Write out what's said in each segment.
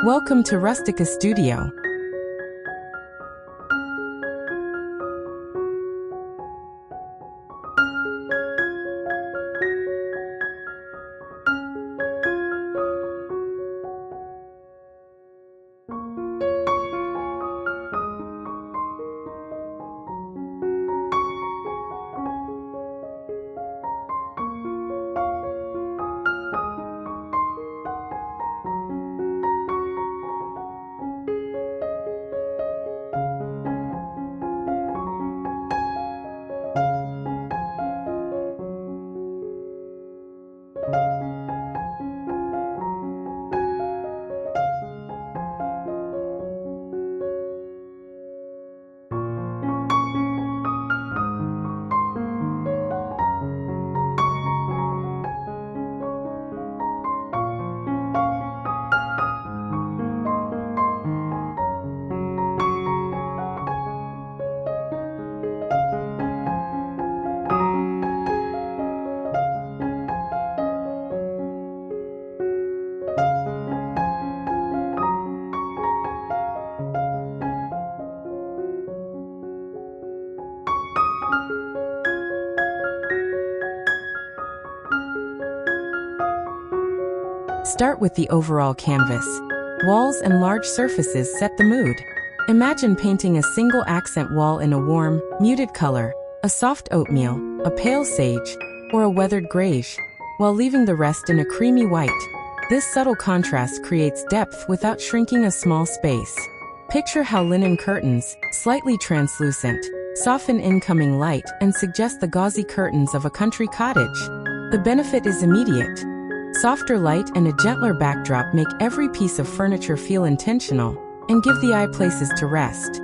Welcome to Rustica Studio. Start with the overall canvas. Walls and large surfaces set the mood. Imagine painting a single accent wall in a warm, muted color, a soft oatmeal, a pale sage, or a weathered grayish, while leaving the rest in a creamy white. This subtle contrast creates depth without shrinking a small space. Picture how linen curtains, slightly translucent, soften incoming light and suggest the gauzy curtains of a country cottage. The benefit is immediate. Softer light and a gentler backdrop make every piece of furniture feel intentional and give the eye places to rest.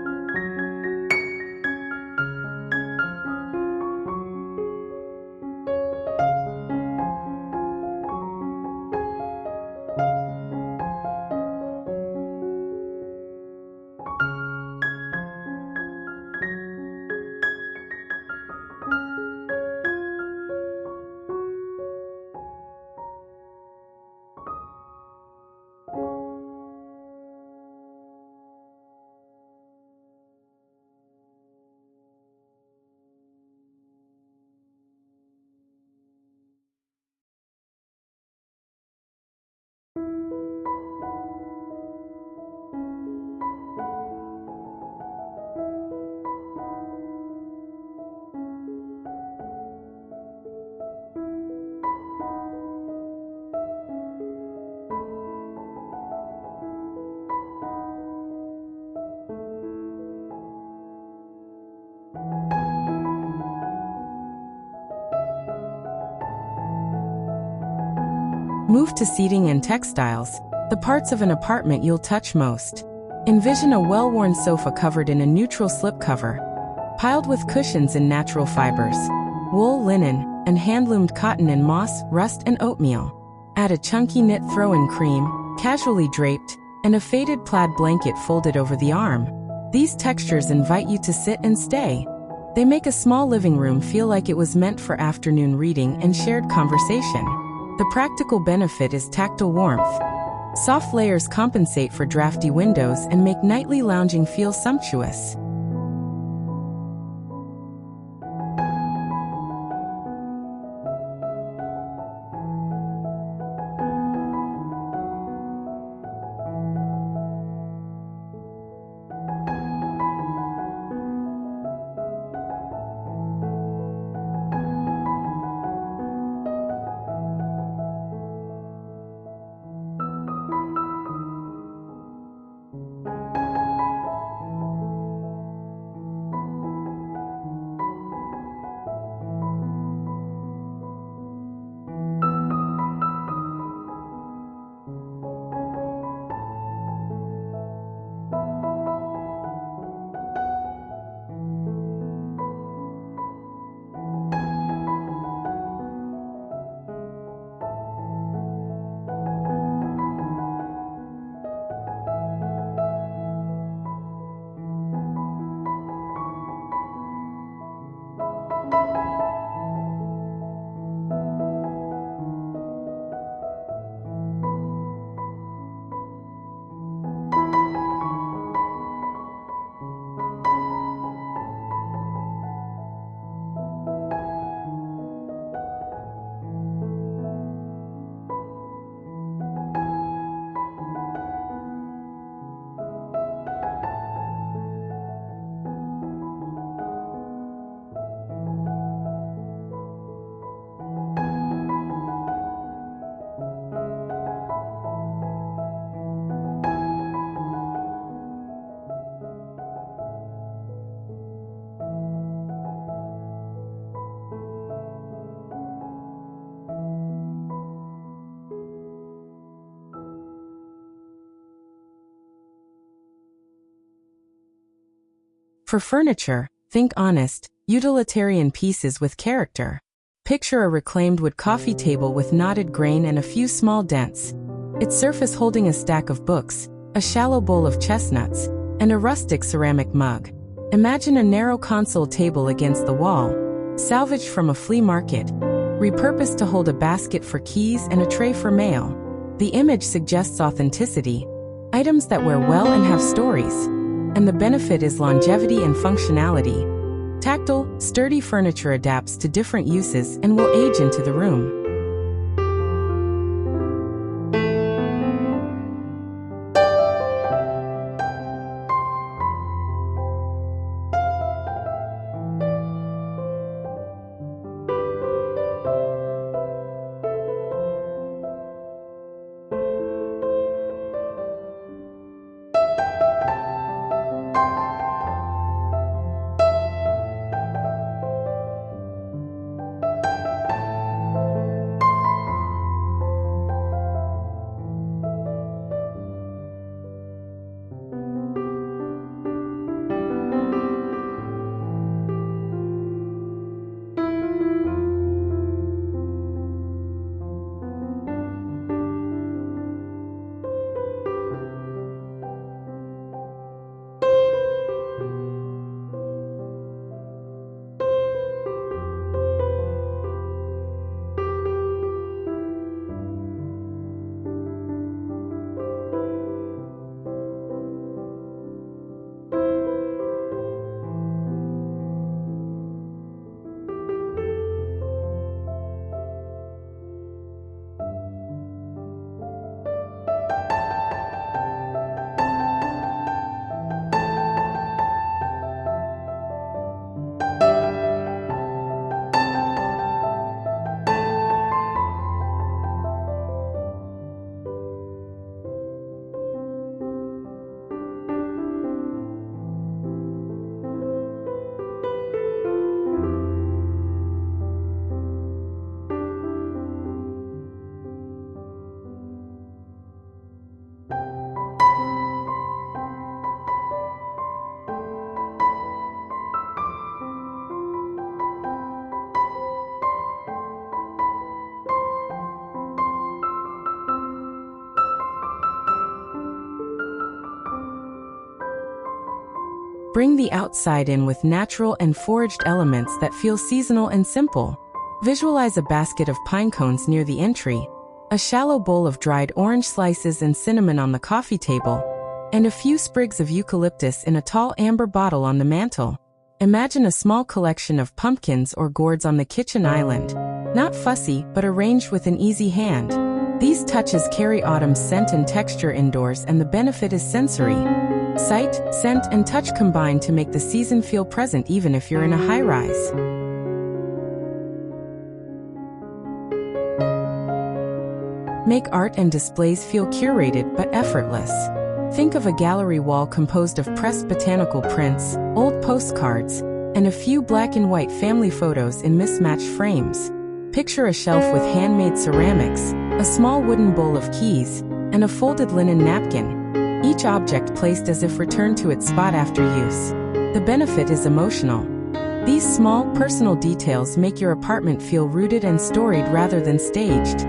Move to seating and textiles, the parts of an apartment you'll touch most. Envision a well-worn sofa covered in a neutral slipcover, piled with cushions in natural fibers, wool, linen, and hand-loomed cotton in moss, rust, and oatmeal. Add a chunky knit throw-in cream, casually draped, and a faded plaid blanket folded over the arm. These textures invite you to sit and stay. They make a small living room feel like it was meant for afternoon reading and shared conversation. The practical benefit is tactile warmth. Soft layers compensate for drafty windows and make nightly lounging feel sumptuous. For furniture, think honest, utilitarian pieces with character. Picture a reclaimed wood coffee table with knotted grain and a few small dents. Its surface holding a stack of books, a shallow bowl of chestnuts, and a rustic ceramic mug. Imagine a narrow console table against the wall, salvaged from a flea market, repurposed to hold a basket for keys and a tray for mail. The image suggests authenticity, items that wear well and have stories, and the benefit is longevity and functionality. Tactile, sturdy furniture adapts to different uses and will age into the room. Bring the outside in with natural and foraged elements that feel seasonal and simple. Visualize a basket of pine cones near the entry, a shallow bowl of dried orange slices and cinnamon on the coffee table, and a few sprigs of eucalyptus in a tall amber bottle on the mantel. Imagine a small collection of pumpkins or gourds on the kitchen island, not fussy but arranged with an easy hand. These touches carry autumn's scent and texture indoors, and the benefit is sensory. Sight, scent, and touch combine to make the season feel present even if you're in a high-rise. Make art and displays feel curated but effortless. Think of a gallery wall composed of pressed botanical prints, old postcards, and a few black and white family photos in mismatched frames. Picture a shelf with handmade ceramics, a small wooden bowl of keys, and a folded linen napkin, each object placed as if returned to its spot after use. The benefit is emotional. These small, personal details make your apartment feel rooted and storied rather than staged.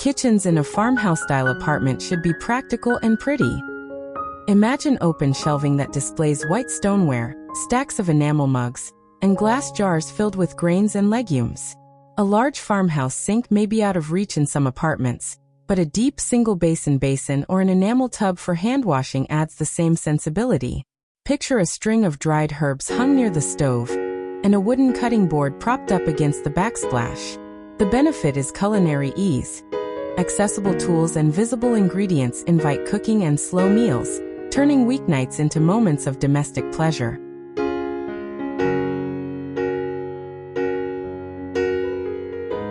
Kitchens in a farmhouse-style apartment should be practical and pretty. Imagine open shelving that displays white stoneware, stacks of enamel mugs, and glass jars filled with grains and legumes. A large farmhouse sink may be out of reach in some apartments, but a deep single-basin or an enamel tub for hand washing adds the same sensibility. Picture a string of dried herbs hung near the stove, and a wooden cutting board propped up against the backsplash. The benefit is culinary ease. Accessible tools and visible ingredients invite cooking and slow meals, turning weeknights into moments of domestic pleasure.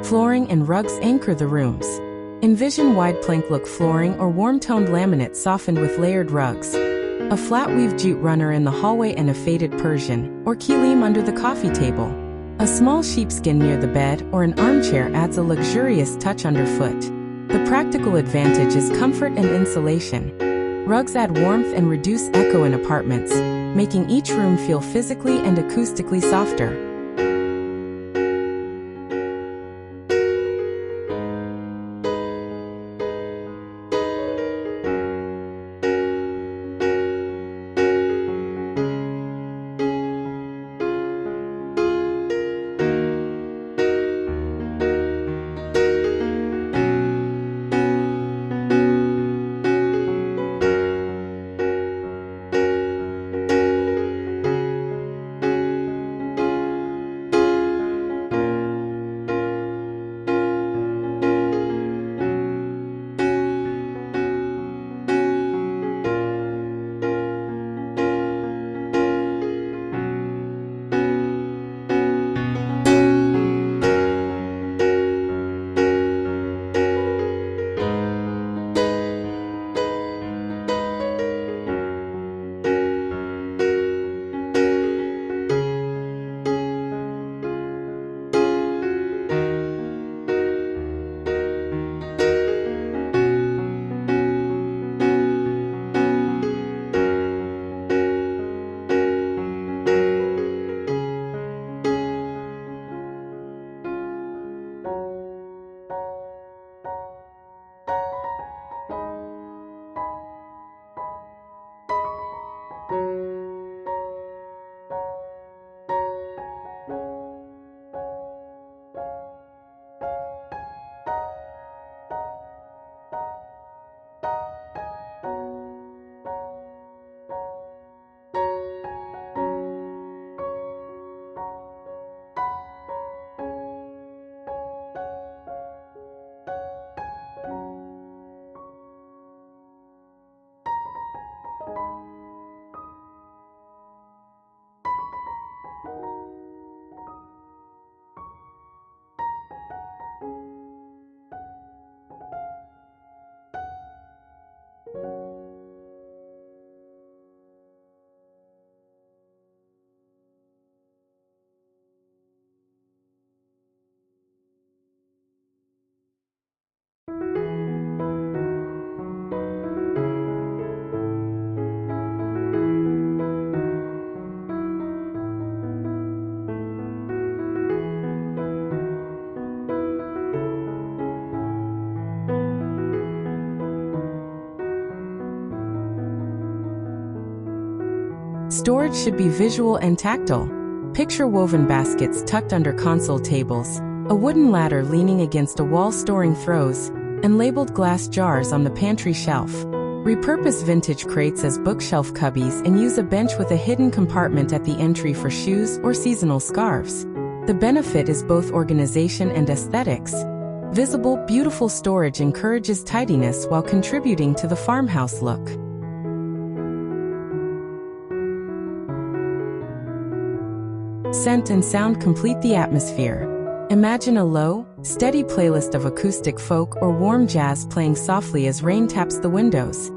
Flooring and rugs anchor the rooms. Envision wide plank look flooring or warm-toned laminate softened with layered rugs. A flat weave jute runner in the hallway and a faded Persian or kilim under the coffee table. A small sheepskin near the bed or an armchair adds a luxurious touch underfoot. The practical advantage is comfort and insulation. Rugs add warmth and reduce echo in apartments, making each room feel physically and acoustically softer. Storage should be visual and tactile. Picture woven baskets tucked under console tables, a wooden ladder leaning against a wall storing throws, and labeled glass jars on the pantry shelf. Repurpose vintage crates as bookshelf cubbies and use a bench with a hidden compartment at the entry for shoes or seasonal scarves. The benefit is both organization and aesthetics. Visible, beautiful storage encourages tidiness while contributing to the farmhouse look. Scent and sound complete the atmosphere. Imagine a low, steady playlist of acoustic folk or warm jazz playing softly as rain taps the windows.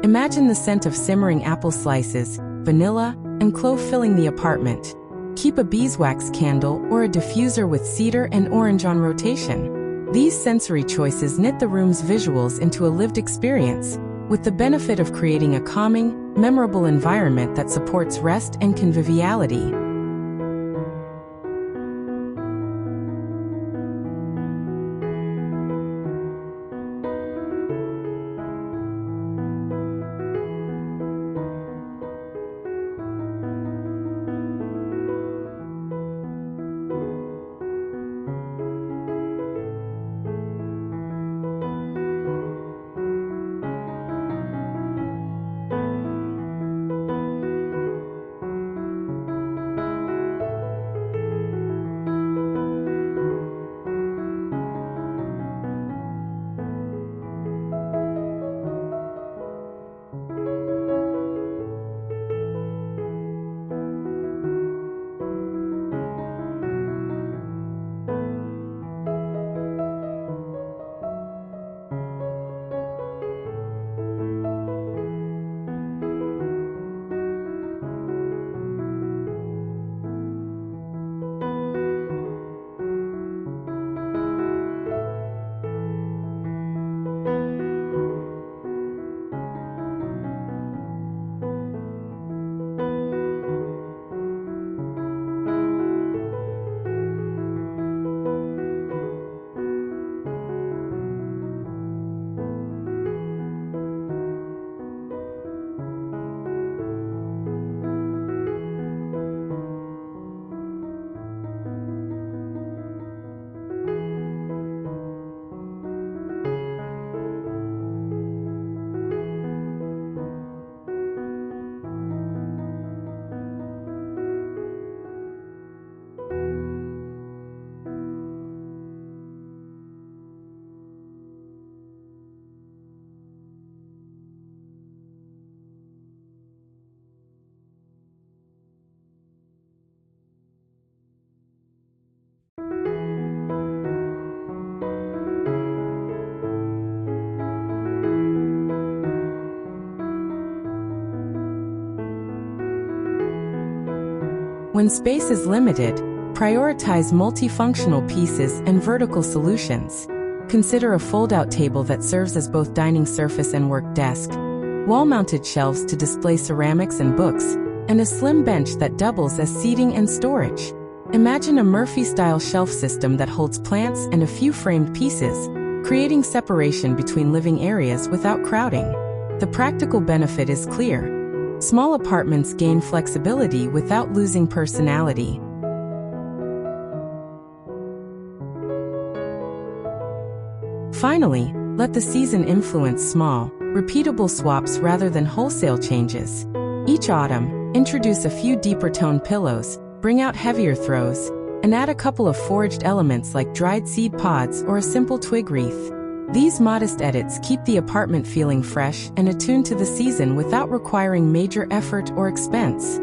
Imagine the scent of simmering apple slices, vanilla, and clove filling the apartment. Keep a beeswax candle or a diffuser with cedar and orange on rotation. These sensory choices knit the room's visuals into a lived experience, with the benefit of creating a calming, memorable environment that supports rest and conviviality. When space is limited, prioritize multifunctional pieces and vertical solutions. Consider a fold-out table that serves as both dining surface and work desk, wall-mounted shelves to display ceramics and books, and a slim bench that doubles as seating and storage. Imagine a Murphy-style shelf system that holds plants and a few framed pieces, creating separation between living areas without crowding. The practical benefit is clear. Small apartments gain flexibility without losing personality. Finally, let the season influence small, repeatable swaps rather than wholesale changes. Each autumn, introduce a few deeper tone pillows, bring out heavier throws, and add a couple of foraged elements like dried seed pods or a simple twig wreath. These modest edits keep the apartment feeling fresh and attuned to the season without requiring major effort or expense.